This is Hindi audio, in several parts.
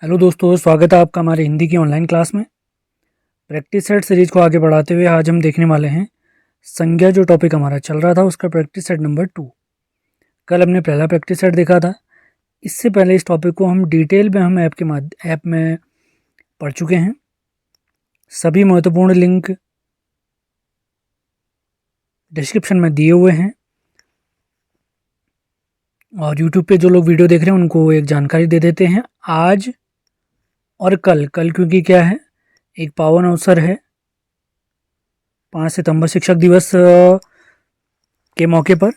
हेलो दोस्तों, स्वागत है आपका हमारे हिंदी की ऑनलाइन क्लास में। प्रैक्टिस सेट सीरीज को आगे बढ़ाते हुए आज हम देखने वाले हैं संज्ञा। जो टॉपिक हमारा चल रहा था उसका प्रैक्टिस सेट नंबर 2। कल हमने पहला प्रैक्टिस सेट देखा था। इससे पहले इस टॉपिक को हम डिटेल में ऐप में पढ़ चुके हैं। सभी महत्वपूर्ण लिंक डिस्क्रिप्शन में दिए हुए हैं और यूट्यूब पे जो लोग वीडियो देख रहे हैं उनको एक जानकारी दे देते हैं। आज और कल क्योंकि क्या है, एक पावन अवसर है 5 सितंबर शिक्षक दिवस के मौके पर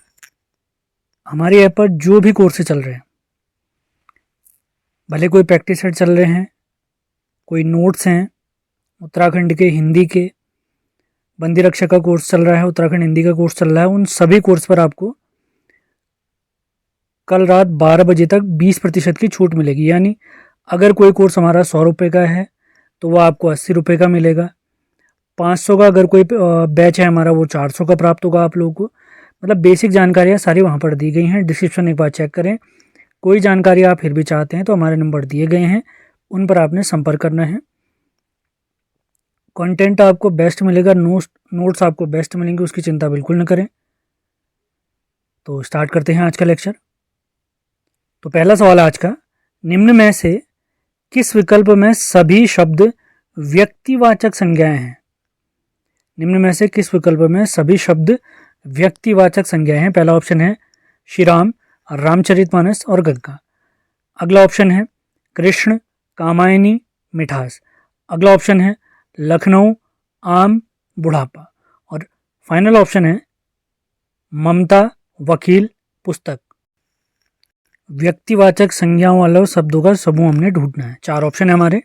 हमारे ऐप पर जो भी कोर्सेज चल रहे हैं, भले कोई प्रैक्टिस सेट चल रहे हैं, कोई नोट्स हैं, उत्तराखंड के हिंदी के बंदी रक्षा का कोर्स चल रहा है, उत्तराखंड हिंदी का कोर्स चल रहा है, उन सभी कोर्स पर आपको कल रात 12 बजे तक 20% की छूट मिलेगी। यानी अगर कोई कोर्स हमारा 100 रुपये का है तो वह आपको 80 रुपये का मिलेगा। 500 का अगर कोई बैच है हमारा, वो 400 का प्राप्त होगा आप लोगों को। मतलब बेसिक जानकारियाँ सारी वहाँ पर दी गई हैं। डिस्क्रिप्शन एक बार चेक करें। कोई जानकारी आप फिर भी चाहते हैं तो हमारे नंबर दिए गए हैं, उन पर आपने संपर्क करना है। कंटेंट आपको बेस्ट मिलेगा, नोट्स आपको बेस्ट मिलेंगे, उसकी चिंता बिल्कुल न करें। तो स्टार्ट करते हैं आज का लेक्चर। तो पहला सवाल आज का, निम्न में से किस विकल्प में सभी शब्द व्यक्तिवाचक संज्ञाएं हैं? निम्न में से किस विकल्प में सभी शब्द व्यक्तिवाचक संज्ञाएं हैं? पहला ऑप्शन है श्री राम, रामचरितमानस और गंगा। अगला ऑप्शन है कृष्ण, कामायनी, मिठास। अगला ऑप्शन है लखनऊ, आम, बुढ़ापा। और फाइनल ऑप्शन है ममता, वकील, पुस्तक। व्यक्तिवाचक संज्ञाओं वाले शब्दों का समूह हमने ढूंढना है। 4 ऑप्शन है हमारे।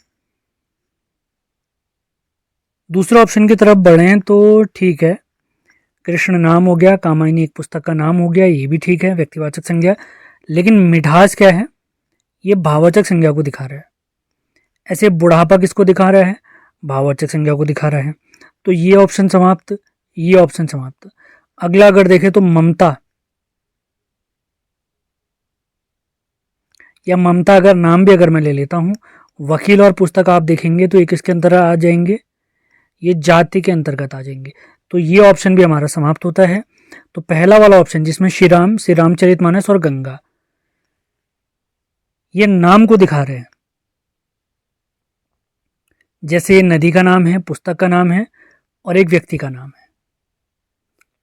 दूसरे ऑप्शन की तरफ बढ़ें तो ठीक है, कृष्ण नाम हो गया, कामायनी एक पुस्तक का नाम हो गया, ये भी ठीक है व्यक्तिवाचक संज्ञा। लेकिन मिठास क्या है? ये भाववाचक संज्ञा को दिखा रहा है। ऐसे बुढ़ापा किसको दिखा रहा है? भाववाचक संज्ञा को दिखा रहा है। तो ये ऑप्शन समाप्त, ये ऑप्शन समाप्त। अगला अगर देखें तो ममता, या ममता अगर नाम भी अगर मैं ले लेता हूँ, वकील और पुस्तक आप देखेंगे तो एक इसके अंदर आ जाएंगे, ये जाति के अंतर्गत आ जाएंगे। तो ये ऑप्शन भी हमारा समाप्त होता है। तो पहला वाला ऑप्शन जिसमें श्री रामचरितमानस और गंगा, ये नाम को दिखा रहे हैं। जैसे ये नदी का नाम है, पुस्तक का नाम है और एक व्यक्ति का नाम है।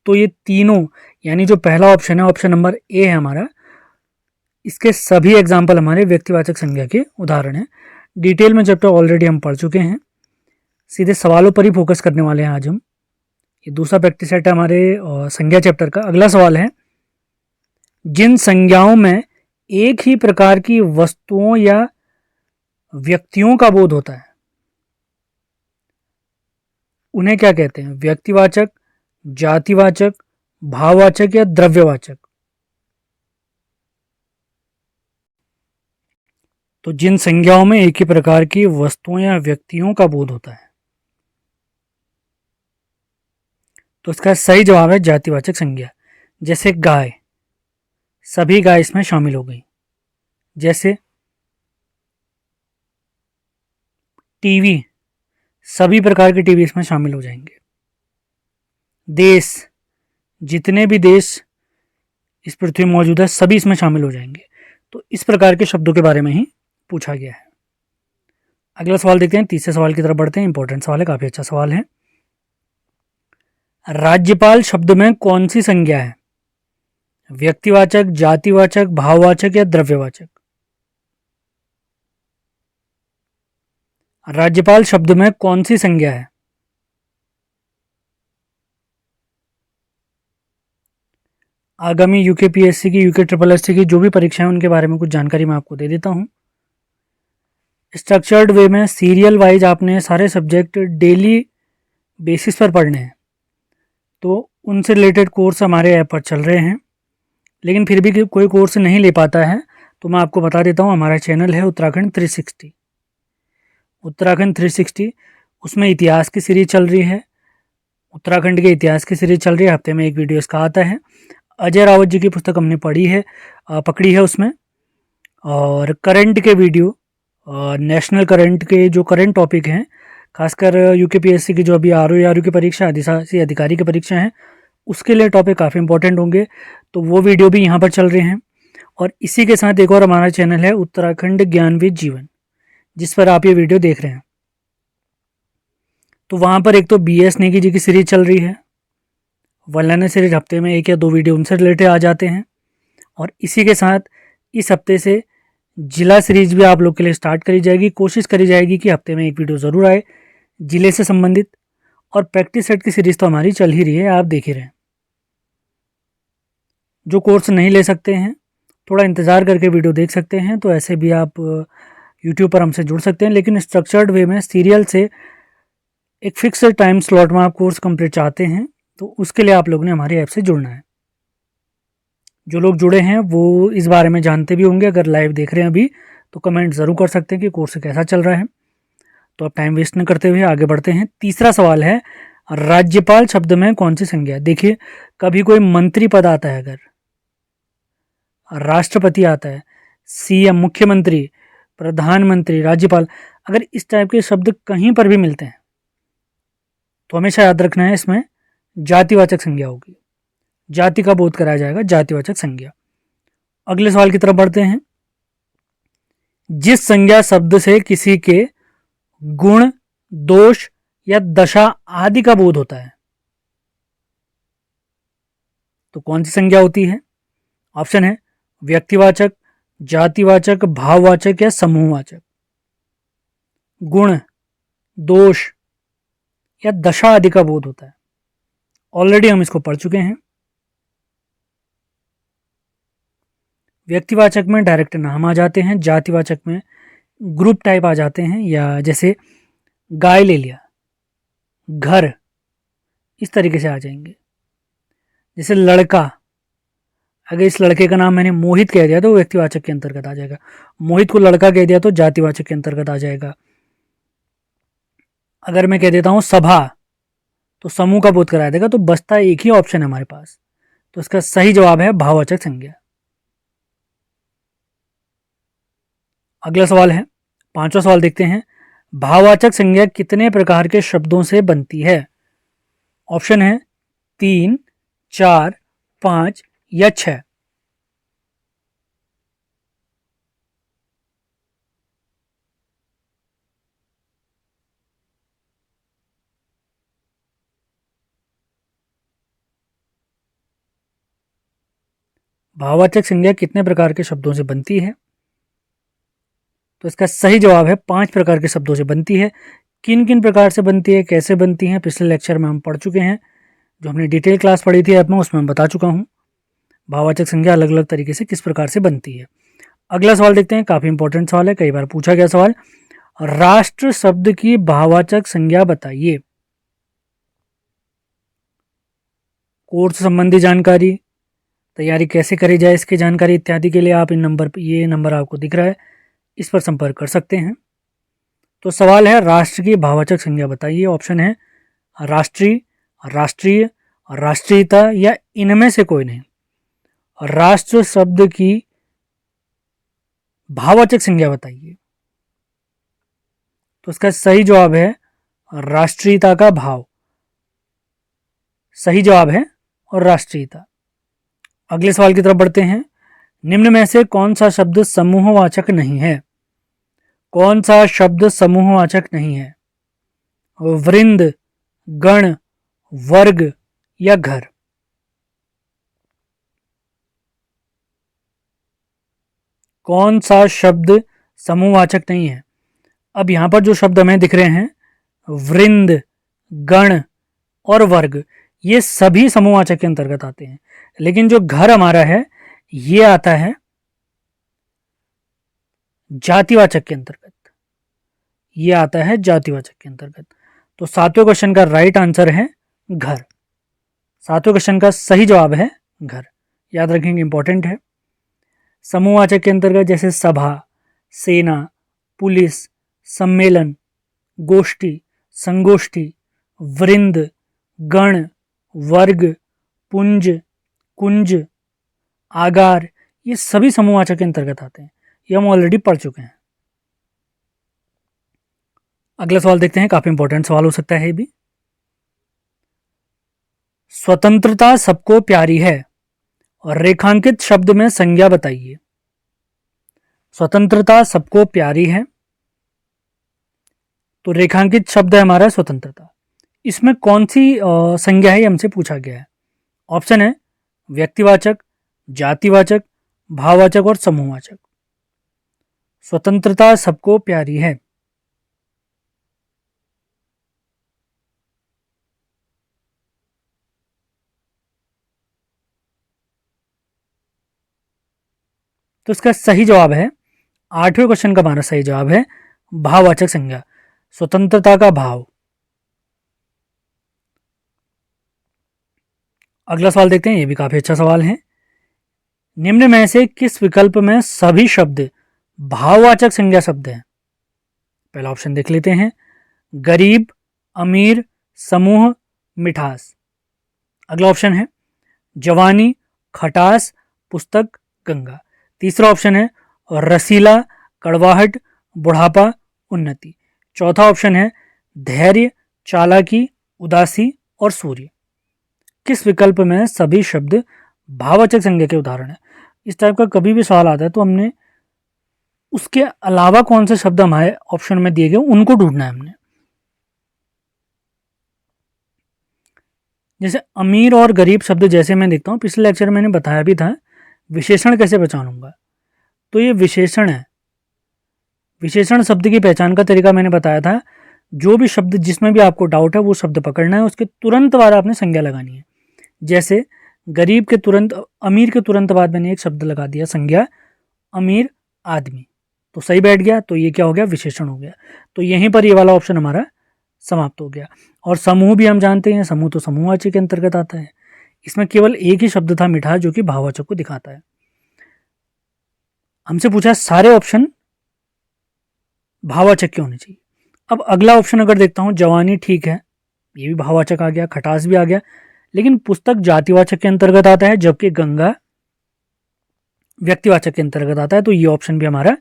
तो ये तीनों, यानी जो पहला ऑप्शन है, ऑप्शन नंबर ए है हमारा, इसके सभी एग्जाम्पल हमारे व्यक्तिवाचक संज्ञा के उदाहरण हैं। डिटेल में चैप्टर ऑलरेडी हम पढ़ चुके हैं, सीधे सवालों पर ही फोकस करने वाले हैं आज हम। ये दूसरा प्रैक्टिस सेट है हमारे संज्ञा चैप्टर का। अगला सवाल है, जिन संज्ञाओं में एक ही प्रकार की वस्तुओं या व्यक्तियों का बोध होता है उन्हें क्या कहते हैं? व्यक्तिवाचक, जातिवाचक, भाववाचक या द्रव्यवाचक। तो जिन संज्ञाओं में एक ही प्रकार की वस्तुओं या व्यक्तियों का बोध होता है, तो इसका सही जवाब है जातिवाचक संज्ञा। जैसे गाय, सभी गाय इसमें शामिल हो गई। जैसे टीवी, सभी प्रकार के टीवी इसमें शामिल हो जाएंगे। देश, जितने भी देश इस पृथ्वी में मौजूद है सभी इसमें शामिल हो जाएंगे। तो इस प्रकार के शब्दों के बारे में ही पूछा गया है। अगला सवाल देखते हैं, तीसरे सवाल की तरफ बढ़ते हैं। इंपॉर्टेंट सवाल है, काफी अच्छा सवाल है। राज्यपाल शब्द में कौन सी संज्ञा है? व्यक्तिवाचक, जातिवाचक, भाववाचक या द्रव्यवाचक। राज्यपाल शब्द में कौन सी संज्ञा है? आगामी यूकेपीएससी की, यूके ट्रिपल एससी की जो भी परीक्षाएं उनके बारे में कुछ जानकारी मैं आपको दे देता हूं। स्ट्रक्चर्ड वे में सीरियल वाइज आपने सारे सब्जेक्ट डेली बेसिस पर पढ़ने हैं। तो उनसे रिलेटेड कोर्स हमारे ऐप पर चल रहे हैं। लेकिन फिर भी कोई कोर्स नहीं ले पाता है तो मैं आपको बता देता हूँ, हमारा चैनल है उत्तराखंड 360। उत्तराखंड 360, उसमें इतिहास की सीरीज चल रही है, उत्तराखंड के इतिहास की सीरीज चल रही है। हफ्ते में एक वीडियो इसका आता है। अजय रावत जी की पुस्तक हमने पकड़ी है उसमें। और करंट के वीडियो नेशनल करंट के जो करंट टॉपिक हैं, खासकर यूकेपीएससी की जो अभी आरओ या आरओ की परीक्षा, अधिशासी अधिकारी की परीक्षा हैं, उसके लिए टॉपिक काफ़ी इंपॉर्टेंट होंगे। तो वो वीडियो भी यहाँ पर चल रहे हैं। और इसी के साथ एक और हमारा चैनल है उत्तराखंड ज्ञानविद जीवन, जिस पर आप ये वीडियो देख रहे हैं। तो वहाँ पर एक तो BS नेगी जी की सीरीज चल रही है, वल्लाना सीरीज हफ्ते में 1 या 2 वीडियो उनसे रिलेटेड आ जाते हैं। और इसी के साथ इस हफ्ते से जिला सीरीज भी आप लोग के लिए स्टार्ट करी जाएगी। कोशिश करी जाएगी कि हफ्ते में 1 वीडियो ज़रूर आए जिले से संबंधित। और प्रैक्टिस सेट की सीरीज़ तो हमारी चल ही रही है, आप देख ही रहे हैं। जो कोर्स नहीं ले सकते हैं, थोड़ा इंतज़ार करके वीडियो देख सकते हैं, तो ऐसे भी आप यूट्यूब पर हमसे जुड़ सकते हैं। लेकिन स्ट्रक्चर्ड वे में सीरियल से एक फिक्स टाइम स्लॉट में आप कोर्स कंप्लीट चाहते हैं, तो उसके लिए आप लोगों ने हमारे ऐप से जुड़ना है। जो लोग जुड़े हैं वो इस बारे में जानते भी होंगे। अगर लाइव देख रहे हैं अभी तो कमेंट ज़रूर कर सकते हैं कि कोर्स कैसा चल रहा है। तो अब टाइम वेस्ट न करते हुए आगे बढ़ते हैं। तीसरा सवाल है, राज्यपाल शब्द में कौन सी संज्ञा? देखिए, कभी कोई मंत्री पद आता है, अगर राष्ट्रपति आता है, CM मुख्यमंत्री, प्रधानमंत्री, राज्यपाल, अगर इस टाइप के शब्द कहीं पर भी मिलते हैं तो हमेशा याद रखना है इसमें जातिवाचक संज्ञा होगी। जाति का बोध कराया जाएगा, जातिवाचक संज्ञा। अगले सवाल की तरफ बढ़ते हैं। जिस संज्ञा शब्द से किसी के गुण, दोष या दशा आदि का बोध होता है, तो कौन सी संज्ञा होती है? ऑप्शन है व्यक्तिवाचक, जातिवाचक, भाववाचक या समूहवाचक। गुण, दोष या दशा आदि का बोध होता है। ऑलरेडी हम इसको पढ़ चुके हैं। व्यक्तिवाचक में डायरेक्ट नाम आ जाते हैं, जातिवाचक में ग्रुप टाइप आ जाते हैं, या जैसे गाय ले लिया, घर, इस तरीके से आ जाएंगे। जैसे लड़का, अगर इस लड़के का नाम मैंने मोहित कह दिया तो वो व्यक्तिवाचक के अंतर्गत आ जाएगा। मोहित को लड़का कह दिया तो जातिवाचक के अंतर्गत आ जाएगा। अगर मैं कह देता हूँ सभा, तो समूह का बोध कराया देगा। तो बचता एक ही ऑप्शन है हमारे पास, तो इसका सही जवाब है भाववाचक संज्ञा। अगला सवाल है, 5वां सवाल देखते हैं। भाववाचक संज्ञा कितने प्रकार के शब्दों से बनती है? ऑप्शन है 3, 4, 5 या 6। भाववाचक संज्ञा कितने प्रकार के शब्दों से बनती है? तो इसका सही जवाब है 5 प्रकार के शब्दों से बनती है। किन किन प्रकार से बनती है, कैसे बनती है, पिछले लेक्चर में हम पढ़ चुके हैं। जो हमने डिटेल क्लास पढ़ी थी ऐप में, उसमें मैं बता चुका हूँ भाववाचक संज्ञा अलग अलग तरीके से किस प्रकार से बनती है। अगला सवाल देखते हैं, काफ़ी इंपॉर्टेंट सवाल है, कई बार पूछा गया सवाल। राष्ट्र शब्द की भाववाचक संज्ञा बताइए। कोर्स संबंधी जानकारी, तैयारी कैसे करी जाए इसकी जानकारी इत्यादि के लिए आप ये नंबर आपको दिख रहा है, इस पर संपर्क कर सकते हैं। तो सवाल है, राष्ट्र की भाववाचक संज्ञा बताइए। ऑप्शन है राष्ट्रीय, राष्ट्रीय, राष्ट्रीयता या इनमें से कोई नहीं। राष्ट्र शब्द की भाववाचक संज्ञा बताइए। तो इसका सही जवाब है राष्ट्रीयता का भाव। सही जवाब है और राष्ट्रीयता। अगले सवाल की तरफ बढ़ते हैं। निम्न में से कौन सा शब्द समूहवाचक नहीं है? कौन सा शब्द समूहवाचक नहीं है? वृंद, गण, वर्ग या घर। कौन सा शब्द समूहवाचक नहीं है? अब यहां पर जो शब्द हमें दिख रहे हैं, वृंद, गण और वर्ग, ये सभी समूहवाचक के अंतर्गत आते हैं। लेकिन जो घर हमारा है, ये आता है जातिवाचक के अंतर्गत। ये आता है जातिवाचक के अंतर्गत। तो 7वें क्वेश्चन का राइट आंसर है घर। 7वें क्वेश्चन का सही जवाब है घर। याद रखेंगे, इंपॉर्टेंट है। समूहवाचक के अंतर्गत जैसे सभा, सेना, पुलिस, सम्मेलन, गोष्ठी, संगोष्ठी, वृंद, गण, वर्ग, पुंज, कुंज, आगार, ये सभी समूहवाचक के अंतर्गत आते हैं। ये हम ऑलरेडी पढ़ चुके हैं। अगला सवाल देखते हैं, काफी इंपॉर्टेंट सवाल हो सकता है ये भी। स्वतंत्रता सबको प्यारी है और रेखांकित शब्द में संज्ञा बताइए। स्वतंत्रता सबको प्यारी है, तो रेखांकित शब्द है हमारा स्वतंत्रता। इसमें कौन सी संज्ञा है, ये हमसे पूछा गया है। ऑप्शन है व्यक्तिवाचक, जातिवाचक, भाववाचक और समूहवाचक। स्वतंत्रता सबको प्यारी है, तो इसका सही जवाब है, 8वें क्वेश्चन का हमारा सही जवाब है भाववाचक संज्ञा, स्वतंत्रता का भाव। अगला सवाल देखते हैं, ये भी काफी अच्छा सवाल है। निम्न में से किस विकल्प में सभी शब्द भाववाचक संज्ञा शब्द हैं? पहला ऑप्शन देख लेते हैं, गरीब, अमीर, समूह, मिठास। अगला ऑप्शन है जवानी, खटास, पुस्तक, गंगा। तीसरा ऑप्शन है रसीला, कड़वाहट, बुढ़ापा, उन्नति। चौथा ऑप्शन है धैर्य, चालाकी, उदासी और सूर्य। किस विकल्प में सभी शब्द भाववाचक संज्ञा के उदाहरण है? इस टाइप का कभी भी सवाल आता है तो हमने उसके अलावा कौन से शब्द हमारे ऑप्शन में दिए गए उनको ढूंढना है हमने। जैसे अमीर और गरीब शब्द जैसे मैं देखता हूँ, पिछले लेक्चर में मैंने बताया भी था विशेषण कैसे पहचानूंगा, तो ये विशेषण है। विशेषण शब्द की पहचान का तरीका मैंने बताया था, जो भी शब्द जिसमें भी आपको डाउट है वो शब्द पकड़ना है, उसके तुरंत बाद आपने संज्ञा लगानी है। जैसे गरीब के तुरंत, अमीर के तुरंत बाद मैंने एक शब्द लगा दिया संज्ञा, अमीर आदमी, तो सही बैठ गया, तो ये क्या हो गया, विशेषण हो गया। तो यहीं पर ये वाला ऑप्शन हमारा समाप्त हो गया। और समूह भी हम जानते हैं, समूह तो समूहवाची के अंतर्गत आता है। इसमें केवल एक ही शब्द था मिठास, जो कि भाववाचक को दिखाता है। हमसे पूछा सारे ऑप्शन भाववाचक के होने चाहिए। अब अगला ऑप्शन अगर देखता हूं, जवानी, ठीक है, ये भी भाववाचक आ गया, खटास भी आ गया, लेकिन पुस्तक जातिवाचक के अंतर्गत आता है, जबकि गंगा व्यक्तिवाचक के अंतर्गत आता है, तो ये ऑप्शन भी हमारा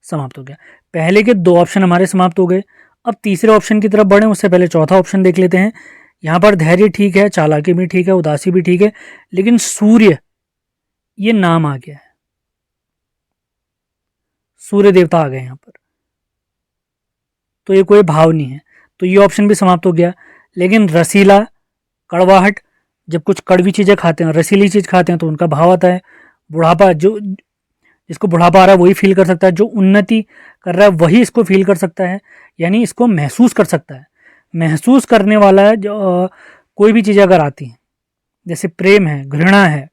समाप्त हो गया। पहले के दो ऑप्शन हमारे समाप्त हो गए। अब तीसरे ऑप्शन की तरफ बढ़े उससे पहले चौथा ऑप्शन देख लेते हैं। यहाँ पर धैर्य ठीक है, चालाकी भी ठीक है, उदासी भी ठीक है, लेकिन सूर्य ये नाम आ गया है, सूर्य देवता आ गए यहाँ पर, तो ये कोई भाव नहीं है, तो ये ऑप्शन भी समाप्त हो गया। लेकिन रसीला, कड़वाहट, जब कुछ कड़वी चीज़ें खाते हैं, रसीली चीज़ खाते हैं, तो उनका भाव आता है। बुढ़ापा, जो जिसको बुढ़ापा आ रहा है वही फील कर सकता है, जो उन्नति कर रहा है वही इसको फील कर सकता है, यानी इसको महसूस कर सकता है। महसूस करने वाला है जो कोई भी चीज़ अगर आती है, जैसे प्रेम है, घृणा है,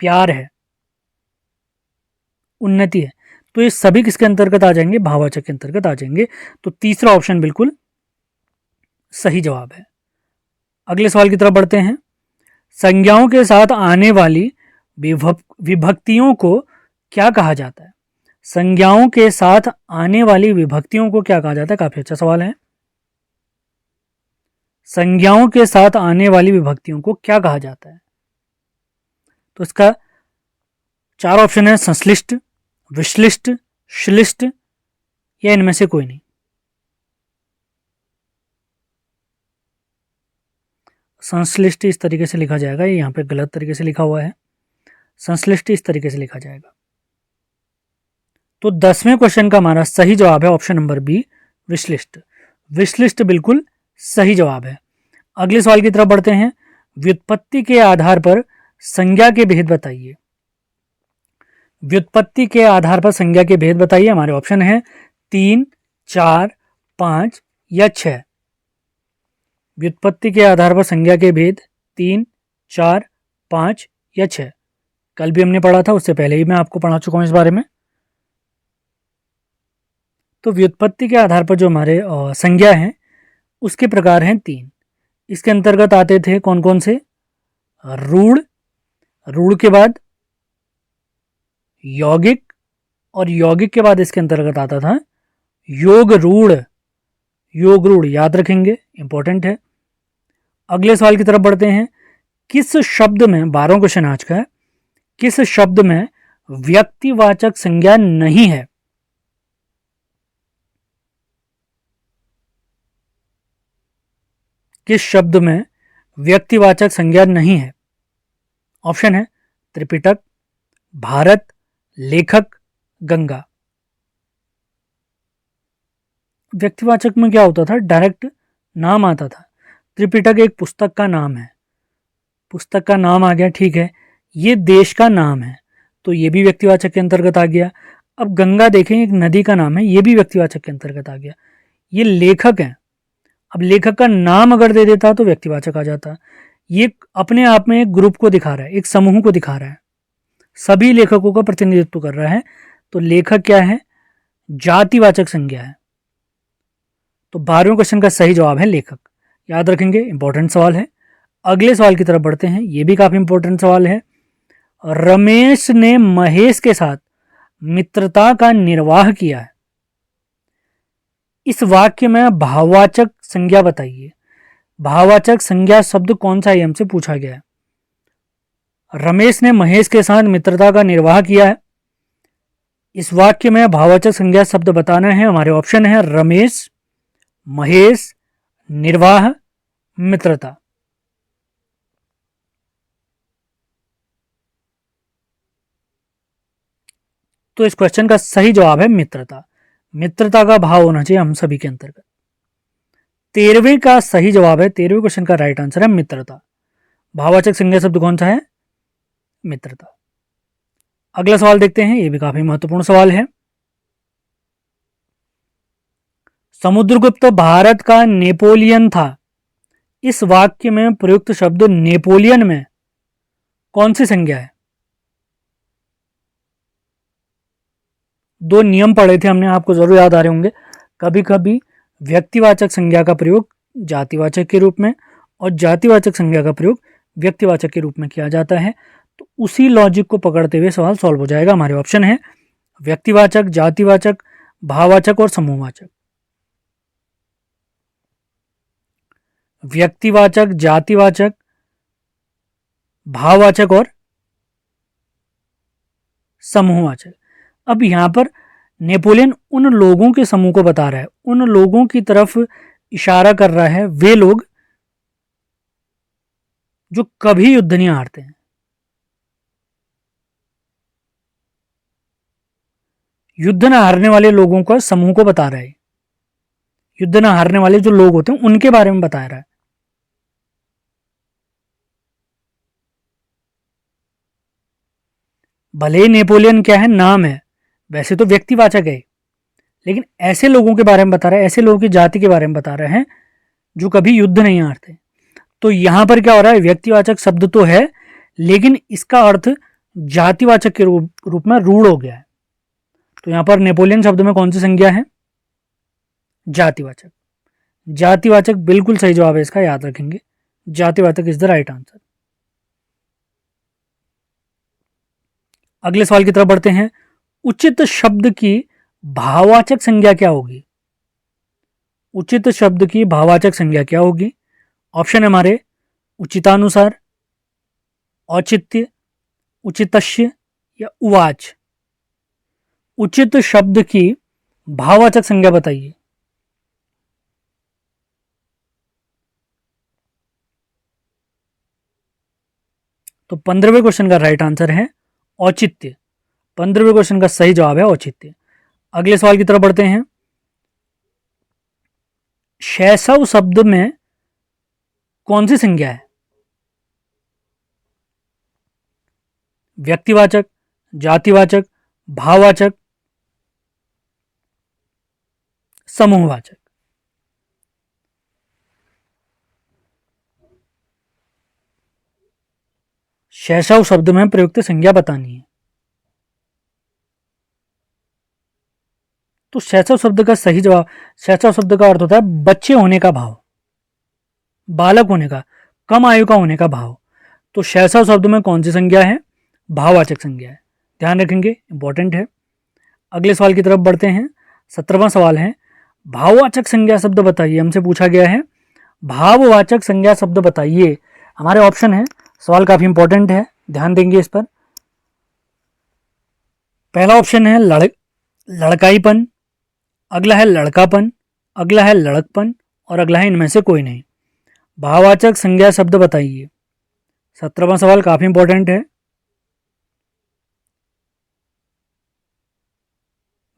प्यार है, उन्नति है, तो ये सभी किसके अंतर्गत आ जाएंगे, भाववाचक के अंतर्गत आ जाएंगे। तो तीसरा ऑप्शन बिल्कुल सही जवाब है। अगले सवाल की तरफ बढ़ते हैं। संज्ञाओं के साथ आने वाली विभक्तियों को क्या कहा जाता है? संज्ञाओं के साथ आने वाली विभक्तियों को क्या कहा जाता है? काफी अच्छा सवाल है। संज्ञाओं के साथ आने वाली विभक्तियों को क्या कहा जाता है? तो इसका चार ऑप्शन है, संश्लिष्ट, विश्लिष्ट, श्लिष्ट या इनमें से कोई नहीं। संश्लिष्ट इस तरीके से लिखा जाएगा, ये यहाँ पे गलत तरीके से लिखा हुआ है, संश्लिष्ट इस तरीके से लिखा जाएगा। तो 10वें क्वेश्चन का हमारा सही जवाब है ऑप्शन नंबर बी, विश्लिष्ट। विश्लिष्ट बिल्कुल सही जवाब है। अगले सवाल की तरफ बढ़ते हैं। व्युत्पत्ति के आधार पर संज्ञा के भेद बताइए। व्युत्पत्ति के आधार पर संज्ञा के भेद बताइए। हमारे ऑप्शन है 3, 4, 5 या 6। व्युत्पत्ति के आधार पर संज्ञा के भेद 3, 4, 5 या 6। कल भी हमने पढ़ा था, उससे पहले ही मैं आपको पढ़ा चुका हूं इस बारे में। तो व्युत्पत्ति के आधार पर जो हमारे संज्ञा हैं उसके प्रकार हैं 3। इसके अंतर्गत आते थे कौन कौन से? रूढ़, रूढ़ के बाद यौगिक, और यौगिक के बाद इसके अंतर्गत आता था योग रूढ़। योग रूढ़ याद रखेंगे, इंपॉर्टेंट है। अगले सवाल की तरफ बढ़ते हैं। किस शब्द में, 12वां क्वेश्चन आज का है, किस शब्द में व्यक्तिवाचक संज्ञा नहीं है? किस शब्द में व्यक्तिवाचक संज्ञा नहीं है? ऑप्शन है त्रिपिटक, भारत, लेखक, गंगा। व्यक्तिवाचक में क्या होता था? डायरेक्ट नाम आता था। त्रिपिटक एक पुस्तक का नाम है, पुस्तक का नाम आ गया, ठीक है। ये देश का नाम है, तो ये भी व्यक्तिवाचक के अंतर्गत आ गया। अब गंगा देखें, एक नदी का नाम है, ये भी व्यक्तिवाचक के अंतर्गत आ गया। ये लेखक है, अब लेखक का नाम अगर दे देता तो व्यक्तिवाचक आ जाता। ये अपने आप में एक ग्रुप को दिखा रहा है, एक समूह को दिखा रहा है, सभी लेखकों का प्रतिनिधित्व कर रहा है, तो लेखक क्या है? जातिवाचक संज्ञा है। तो 12वें क्वेश्चन का सही जवाब है लेखक। याद रखेंगे, इंपॉर्टेंट सवाल है। अगले सवाल की तरफ बढ़ते हैं, ये भी काफी इंपॉर्टेंट सवाल है। रमेश ने महेश के साथ मित्रता का निर्वाह किया है। इस वाक्य में भाववाचक संज्ञा बताइए। भाववाचक संज्ञा शब्द कौन सा है, हमसे पूछा गया है। रमेश ने महेश के साथ मित्रता का निर्वाह किया है। इस वाक्य में भाववाचक संज्ञा शब्द बताना है। हमारे ऑप्शन है रमेश, महेश, निर्वाह, मित्रता। तो इस क्वेश्चन का सही जवाब है मित्रता। मित्रता का भाव होना चाहिए हम सभी के अंतर्गत। 13वें का सही जवाब है, 13वें क्वेश्चन का राइट आंसर है मित्रता। भाववाचक संज्ञा शब्द कौन सा है? मित्रता। अगला सवाल देखते हैं, यह भी काफी महत्वपूर्ण सवाल है। समुद्रगुप्त भारत का नेपोलियन था। इस वाक्य में प्रयुक्त शब्द नेपोलियन में कौन सी संज्ञा है? दो नियम पढ़े थे हमने, आपको जरूर याद आ रहे होंगे। कभी कभी व्यक्तिवाचक संज्ञा का प्रयोग जातिवाचक के रूप में और जातिवाचक संज्ञा का प्रयोग व्यक्तिवाचक के रूप में किया जाता है। तो उसी लॉजिक को पकड़ते हुए सवाल सॉल्व हो जाएगा। हमारे ऑप्शन है व्यक्तिवाचक, जातिवाचक, भाववाचक और समूहवाचक। व्यक्तिवाचक, जातिवाचक, भाववाचक और समूहवाचक। अब यहां पर नेपोलियन उन लोगों के समूह को बता रहा है, उन लोगों की तरफ इशारा कर रहा है, वे लोग जो कभी युद्ध नहीं हारते हैं। युद्ध न हारने वाले लोगों का समूह को बता रहा है। युद्ध न हारने वाले जो लोग होते हैं उनके बारे में बता रहा है। भले ही नेपोलियन क्या है, नाम है, वैसे तो व्यक्तिवाचक है, लेकिन ऐसे लोगों के बारे में बता रहा है, ऐसे लोगों की जाति के बारे में बता रहे हैं जो कभी युद्ध नहीं हारते। तो यहां पर क्या हो रहा है, व्यक्तिवाचक शब्द तो है लेकिन इसका अर्थ जातिवाचक के रूप में रूढ़ हो गया है। तो यहां पर नेपोलियन शब्द में कौन सी संज्ञा है? जातिवाचक। जातिवाचक बिल्कुल सही जवाब है इसका, याद रखेंगे। जातिवाचक इज द राइट आंसर। अगले सवाल की तरफ बढ़ते हैं। उचित शब्द की भाववाचक संज्ञा क्या होगी? उचित शब्द की भाववाचक संज्ञा क्या होगी? ऑप्शन है हमारे उचितानुसार, औचित्य, उचितस्य या उवाच। उचित शब्द की भाववाचक संज्ञा बताइए। तो 15वें क्वेश्चन का राइट आंसर है औचित्य। 15वें क्वेश्चन का सही जवाब है औचित्य। अगले सवाल की तरफ बढ़ते हैं। शैशव शब्द में कौन सी संज्ञा है? व्यक्तिवाचक, जातिवाचक, भाववाचक, समूहवाचक। शैशव शब्द में प्रयुक्त संज्ञा बतानी है। तो शैशव शब्द का सही जवाब, शैशव शब्द का अर्थ होता है बच्चे होने का भाव, बालक होने का, कम आयु का होने का भाव। तो शैशव शब्द में कौन सी संज्ञा है? भाववाचक संज्ञा है, ध्यान रखेंगे, इंपॉर्टेंट है। अगले सवाल की तरफ बढ़ते हैं। 17वां सवाल है, भाववाचक संज्ञा शब्द बताइए। हमसे पूछा गया है भाववाचक संज्ञा शब्द बताइए। हमारे ऑप्शन है, सवाल काफी इंपॉर्टेंट है, ध्यान देंगे इस पर। पहला ऑप्शन है लड़काईपन, अगला है लड़कापन, अगला है लड़कपन और अगला है इनमें से कोई नहीं। भाववाचक संज्ञा शब्द बताइए। 17वां सवाल काफी इंपॉर्टेंट है।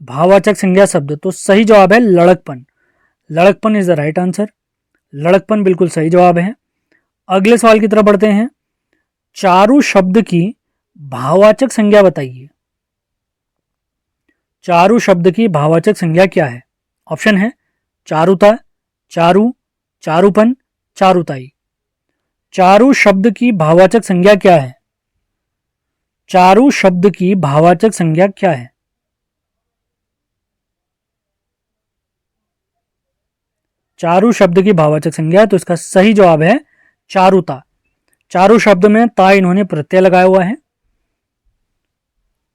भाववाचक संज्ञा शब्द, तो सही जवाब है लड़कपन। लड़कपन इज द राइट आंसर। लड़कपन बिल्कुल सही जवाब है। अगले सवाल की तरफ बढ़ते हैं। चारु शब्द की भाववाचक संज्ञा बताइए। चारु शब्द की भाववाचक संज्ञा क्या है? ऑप्शन है चारुता, चारु, चारुपन, चारुताई। चारु शब्द की भाववाचक संज्ञा क्या है? चारु शब्द की भाववाचक संज्ञा क्या है? चारु शब्द की भाववाचक संज्ञा, तो इसका सही जवाब है चारुता। चारु शब्द में ता इन्होंने प्रत्यय लगाया हुआ है।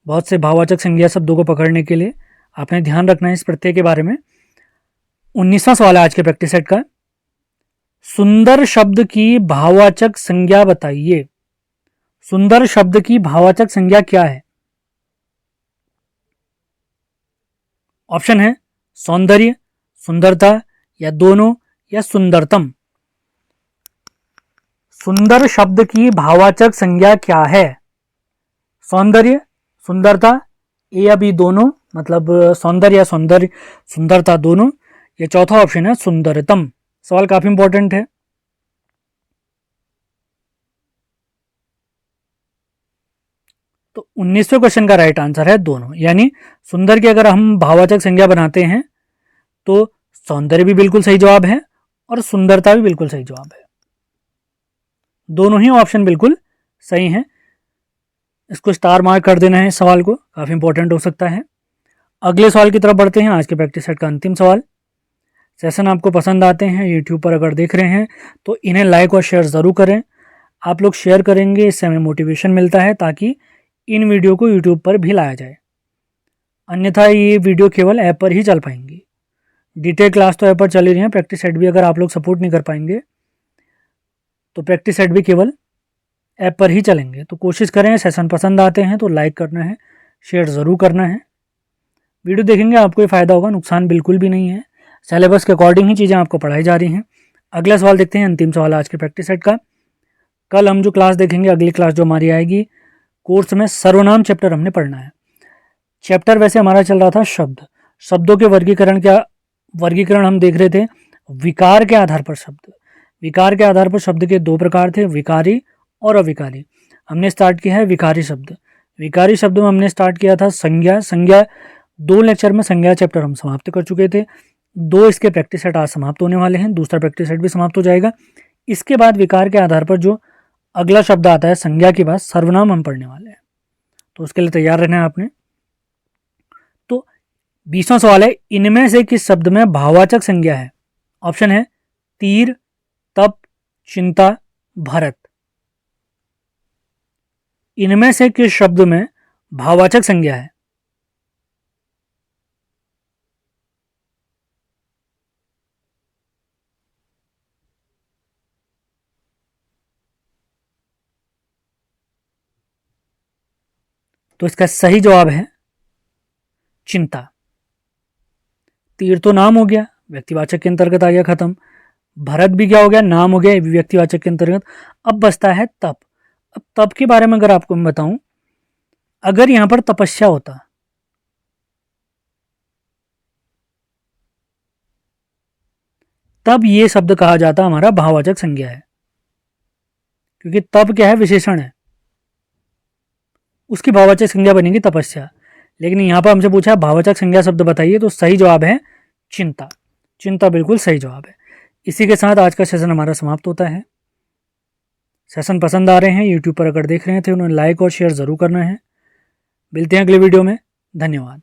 बहुत से भाववाचक संज्ञा शब्दों को पकड़ने के लिए आपने ध्यान रखना है इस प्रत्यय के बारे में। 19वां सवाल है आज के प्रैक्टिस सेट का। सुंदर शब्द की भाववाचक संज्ञा बताइए। सुंदर शब्द की भाववाचक संज्ञा क्या है? ऑप्शन है सौंदर्य, सुंदरता, या दोनों, या सुंदरतम। सुंदर शब्द की भाववाचक संज्ञा क्या है? सौंदर्य, सुंदरता, या बी दोनों, मतलब सौंदर्य या सौंदर्य सुंदरता दोनों, या चौथा ऑप्शन है सुंदरतम। सवाल काफी इंपॉर्टेंट है। तो 19वें क्वेश्चन का राइट आंसर है दोनों, यानी सुंदर की अगर हम भाववाचक संज्ञा बनाते हैं तो सौंदर्य भी बिल्कुल सही जवाब है और सुंदरता भी बिल्कुल सही जवाब है। दोनों ही ऑप्शन बिल्कुल सही हैं। इसको स्टार मार्क कर देना है, इस सवाल को, काफी इंपॉर्टेंट हो सकता है। अगले सवाल की तरफ बढ़ते हैं, आज के प्रैक्टिस सेट का अंतिम सवाल। सेशन आपको पसंद आते हैं, यूट्यूब पर अगर देख रहे हैं तो इन्हें लाइक और शेयर ज़रूर करें। आप लोग शेयर करेंगे, इससे हमें मोटिवेशन मिलता है ताकि इन वीडियो को यूट्यूब पर भी लाया जाए। अन्यथा ये वीडियो केवल ऐप पर ही चल पाएंगी। डिटेल क्लास तो ऐप पर चल ही रही है, प्रैक्टिस सेट भी अगर आप लोग सपोर्ट नहीं कर पाएंगे तो प्रैक्टिस सेट भी केवल ऐप पर ही चलेंगे। तो कोशिश करें, सेशन पसंद आते हैं तो लाइक करना है, शेयर ज़रूर करना है। वीडियो देखेंगे आपको ये फ़ायदा होगा, नुकसान बिल्कुल भी नहीं है। सिलेबस के अकॉर्डिंग ही चीज़ें आपको पढ़ाई जा रही हैं। अगला सवाल देखते हैं, अंतिम सवाल आज के प्रैक्टिस सेट का। कल हम जो क्लास देखेंगे, अगली क्लास जो हमारी आएगी, कोर्स में सर्वनाम चैप्टर हमने पढ़ना है। चैप्टर वैसे हमारा चल रहा था शब्द, शब्दों के वर्गीकरण हम देख रहे थे विकार के आधार पर शब्द। विकार के आधार पर शब्द के दो प्रकार थे, विकारी और अविकारी। हमने स्टार्ट किया है विकारी शब्द। विकारी शब्द में हमने स्टार्ट किया था संज्ञा। संज्ञा 2 लेक्चर में संज्ञा चैप्टर हम समाप्त कर चुके थे। 2 इसके प्रैक्टिस सेट आज समाप्त होने वाले हैं, दूसरा प्रैक्टिस सेट भी समाप्त हो जाएगा। इसके बाद विकार के आधार पर जो अगला शब्द आता है संज्ञा के बाद, सर्वनाम हम पढ़ने वाले हैं, तो उसके लिए तैयार रहना है आपने। तो 20वां सवाल है, इनमें से किस शब्द में भाववाचक संज्ञा है? ऑप्शन है तीर, तप, चिंता, भरत। इनमें से किस शब्द में भाववाचक संज्ञा है? तो इसका सही जवाब है चिंता। तीर तो नाम हो गया, व्यक्तिवाचक के अंतर्गत आ गया, खत्म। भरत भी क्या हो गया, नाम हो गया, व्यक्तिवाचक के अंतर्गत। अब बचता है तप। अब तप के बारे में अगर आपको मैं बताऊं, अगर यहां पर तपस्या होता तब ये शब्द कहा जाता हमारा भाववाचक संज्ञा है, क्योंकि तप क्या है, विशेषण है, उसकी भाववाचक संज्ञा बनेगी तपस्या। लेकिन यहां पर हमसे पूछा भाववाचक संज्ञा शब्द बताइए, तो सही जवाब है चिंता। चिंता बिल्कुल सही जवाब है। इसी के साथ आज का सेशन हमारा समाप्त होता है। सेशन पसंद आ रहे हैं, यूट्यूब पर अगर देख रहे थे, उन्हें लाइक और शेयर ज़रूर करना है। मिलते हैं अगले वीडियो में। धन्यवाद।